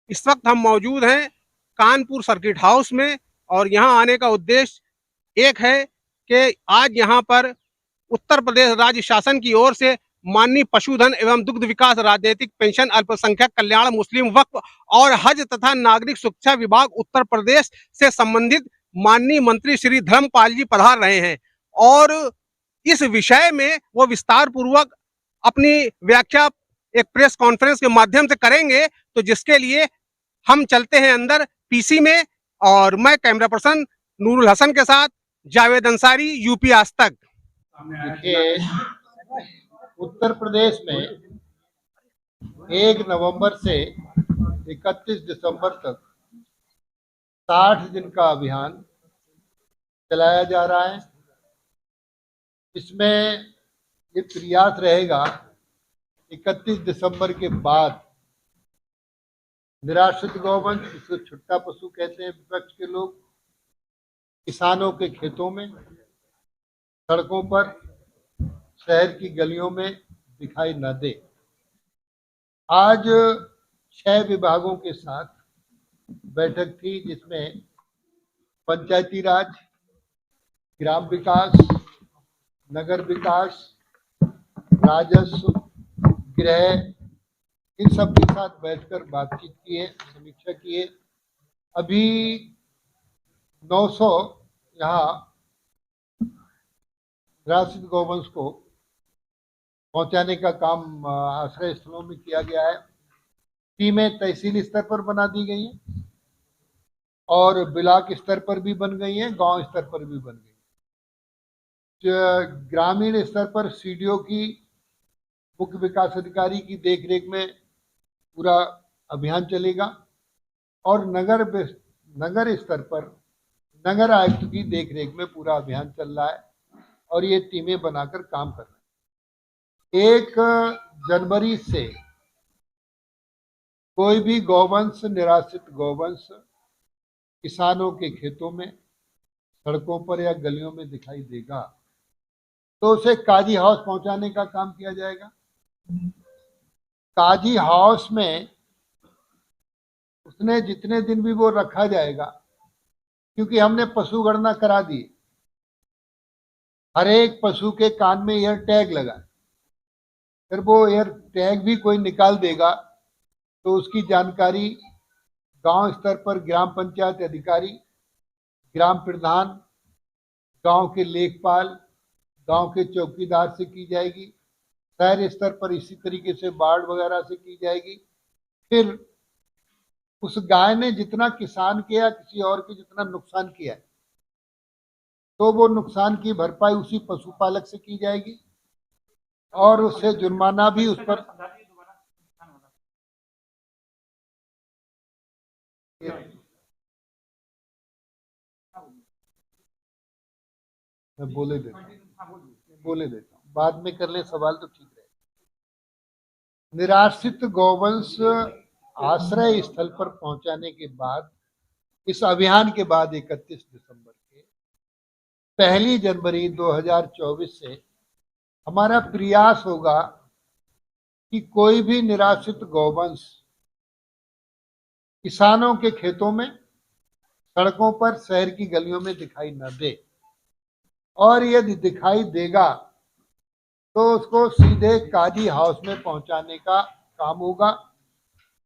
इस वक्त हम मौजूद हैं कानपुर सर्किट हाउस में और यहाँ आने का उद्देश्य एक है कि आज यहाँ पर उत्तर प्रदेश राज्य शासन की ओर से माननीय पशुधन एवं दुग्ध विकास राजनीतिक पेंशन अल्पसंख्यक कल्याण मुस्लिम वक्फ और हज तथा नागरिक सुरक्षा विभाग उत्तर प्रदेश से संबंधित माननीय मंत्री श्री धर्मपाल जी पधार रहे हैं और इस विषय में वो विस्तार पूर्वक अपनी व्याख्या एक प्रेस कॉन्फ्रेंस के माध्यम से करेंगे। तो जिसके लिए हम चलते हैं अंदर पीसी में और मैं कैमरा पर्सन नूरुल हसन के साथ जावेद अंसारी, यूपी आज तक। देखिए, उत्तर प्रदेश में 1 नवंबर से 31 दिसंबर तक 60 दिन का अभियान चलाया जा रहा है। इसमें ये प्रयास रहेगा 31 दिसंबर के बाद निराश्रित गौवंश, जिसको छुट्टा पशु कहते हैं विपक्ष के लोग, किसानों के खेतों में, सड़कों पर, शहर की गलियों में दिखाई न दे। आज 6 विभागों के साथ बैठक थी, जिसमें पंचायती राज, ग्राम विकास, नगर विकास, राजस्व, गृह, इन सब के साथ बैठकर बातचीत की है, समीक्षा की है। अभी 900 यहाँ निराश्रित गौवंश को पहुंचाने का काम आश्रय स्थलों में किया गया है। टीमें तहसील स्तर पर बना दी गई हैं और ब्लॉक स्तर पर भी बन गई हैं, गांव स्तर पर भी बन गई। ग्रामीण स्तर पर सीडीओ की, मुख्य विकास अधिकारी की देखरेख में पूरा अभियान चलेगा और नगर स्तर पर नगर आयुक्त की देखरेख में पूरा अभियान चल रहा है और ये टीमें बनाकर काम कर रहे हैं। 1 जनवरी से कोई भी गौवंश, निराश्रित गौवंश किसानों के खेतों में, सड़कों पर या गलियों में दिखाई देगा तो उसे काजी हाउस पहुंचाने का काम किया जाएगा। काजी हाउस में उसने जितने दिन भी वो रखा जाएगा, क्योंकि हमने पशु गणना करा दी, हर एक पशु के कान में एयर टैग लगा, फिर वो एयर टैग भी कोई निकाल देगा तो उसकी जानकारी गांव स्तर पर ग्राम पंचायत अधिकारी, ग्राम प्रधान, गांव के लेखपाल, गांव के चौकीदार से की जाएगी। शहर स्तर पर इसी तरीके से वार्ड वगैरह से की जाएगी। फिर उस गाय ने जितना किसान के या किसी और के जितना नुकसान किया है तो वो नुकसान की भरपाई उसी पशुपालक से की जाएगी और उससे जुर्माना भी उस पर मैं बोले देता हूँ, बाद में कर ले सवाल तो ठीक रहेगा। निराश्रित गौवंश आश्रय स्थल पर पहुंचाने के बाद, इस अभियान के बाद 31 दिसंबर के 1 जनवरी 2024 से हमारा प्रयास होगा कि कोई भी निराश्रित गौवंश किसानों के खेतों में, सड़कों पर, शहर की गलियों में दिखाई न दे और यदि दिखाई देगा तो उसको सीधे काजी हाउस में पहुंचाने का काम होगा।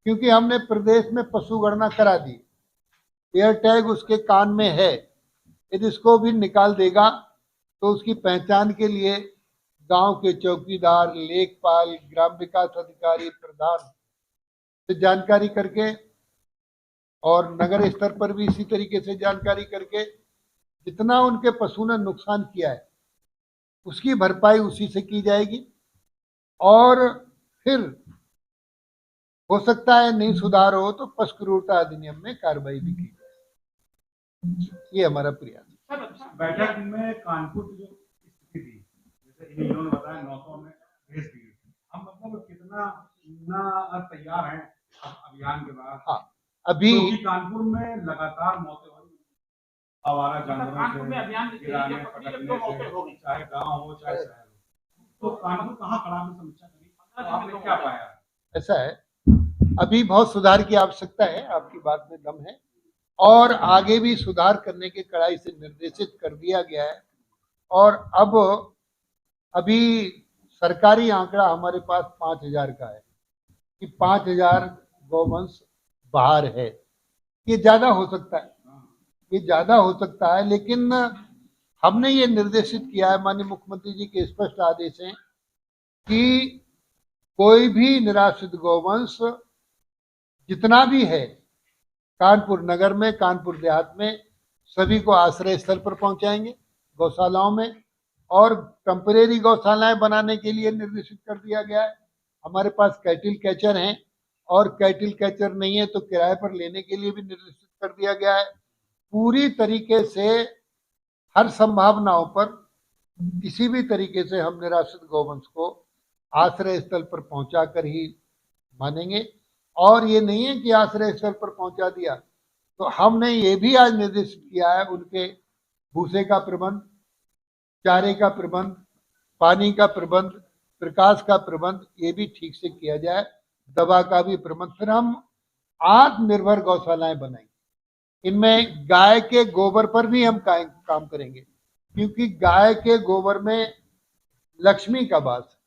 क्योंकि हमने प्रदेश में पशु गणना करा दी, एयर टैग उसके कान में है, यदि इसको भी निकाल देगा तो उसकी पहचान के लिए गांव के चौकीदार, लेखपाल, ग्राम विकास अधिकारी, प्रधान से जानकारी करके और नगर स्तर पर भी इसी तरीके से जानकारी करके जितना उनके पशु ने नुकसान किया है उसकी भरपाई उसी से की जाएगी और फिर हो सकता है नहीं सुधार हो तो पशु क्रूरता अधिनियम में कार्रवाई भी की जाए। ये हमारा प्रयास है। बैठक में कानपुर की जो स्थिति थी, जैसे इन्होंने बताया 900 में भेज दिए, हम मतलब कितना तैयार हैं अभियान के बाद? हाँ, अभी कानपुर में लगातार मौतें हो रही, आवारा जानवरों से अभियान गिराने, पटकने से, चाहे गांव हो चाहे शहर हो, तो कानपुर कहाँ खड़ा में समीक्षा करी, तो आपने क्या पाया? ऐसा है, अभी बहुत सुधार की आवश्यकता है, आपकी बात में दम है, और आगे भी सुधार करने के कड़ाई से निर्देशित कर दिया गया है। और अब अभी सरकारी आंकड़ा हमारे पास 5,000 का है कि 5,000 गौवंश बाहर है। ये ज्यादा हो सकता है, ये ज्यादा हो सकता है, लेकिन हमने ये निर्देशित किया है, माननीय मुख्यमंत्री जी के स्पष्ट आदेश हैं कि कोई भी निराश्रित गौवंश जितना भी है कानपुर नगर में, कानपुर देहात में, सभी को आश्रय स्थल पर पहुंचाएंगे, गौशालाओं में, और टेम्परेरी गौशालाएं बनाने के लिए निर्देशित कर दिया गया है। हमारे पास कैटिल कैचर हैं, और कैटिल कैचर नहीं है तो किराए पर लेने के लिए भी निर्देशित कर दिया गया है। पूरी तरीके से हर संभावनाओं पर किसी भी तरीके से हम निराश्रित गौवंश को आश्रय स्थल पर पहुंचा कर ही मानेंगे। और ये नहीं है कि आश्रय स्थल पर पहुंचा दिया तो हमने ये भी आज निर्देशित किया है उनके भूसे का प्रबंध, चारे का प्रबंध, पानी का प्रबंध, प्रकाश का प्रबंध, ये भी ठीक से किया जाए, दवा का भी प्रबंध। फिर हम आत्मनिर्भर गौशालाएं बनाएंगे। इनमें गाय के गोबर पर भी हम काम करेंगे, क्योंकि गाय के गोबर में लक्ष्मी का वास है।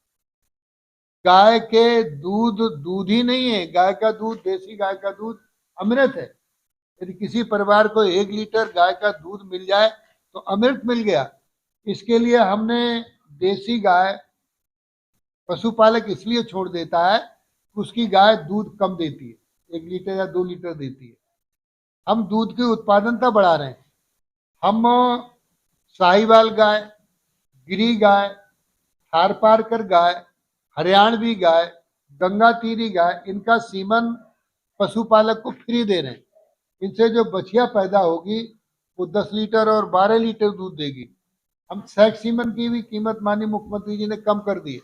गाय के दूध ही नहीं है, गाय का दूध, देसी गाय का दूध अमृत है। यदि किसी परिवार को 1 लीटर गाय का दूध मिल जाए तो अमृत मिल गया। इसके लिए हमने देसी गाय, पशुपालक इसलिए छोड़ देता है उसकी गाय दूध कम देती है, 1 लीटर या 2 लीटर देती है। हम दूध की उत्पादनता बढ़ा रहे हैं। हम साहिवाल गाय, गिरी गाय, थारपारकर गाय, हरियाणवी गाय, गंगा तीरी गाय, इनका सीमन पशुपालक को फ्री दे रहे हैं। इनसे जो बछिया पैदा होगी वो 10 लीटर और 12 लीटर दूध देगी। हम सैक सीमन की भी कीमत माननीय मुख्यमंत्री जी ने कम कर दी है।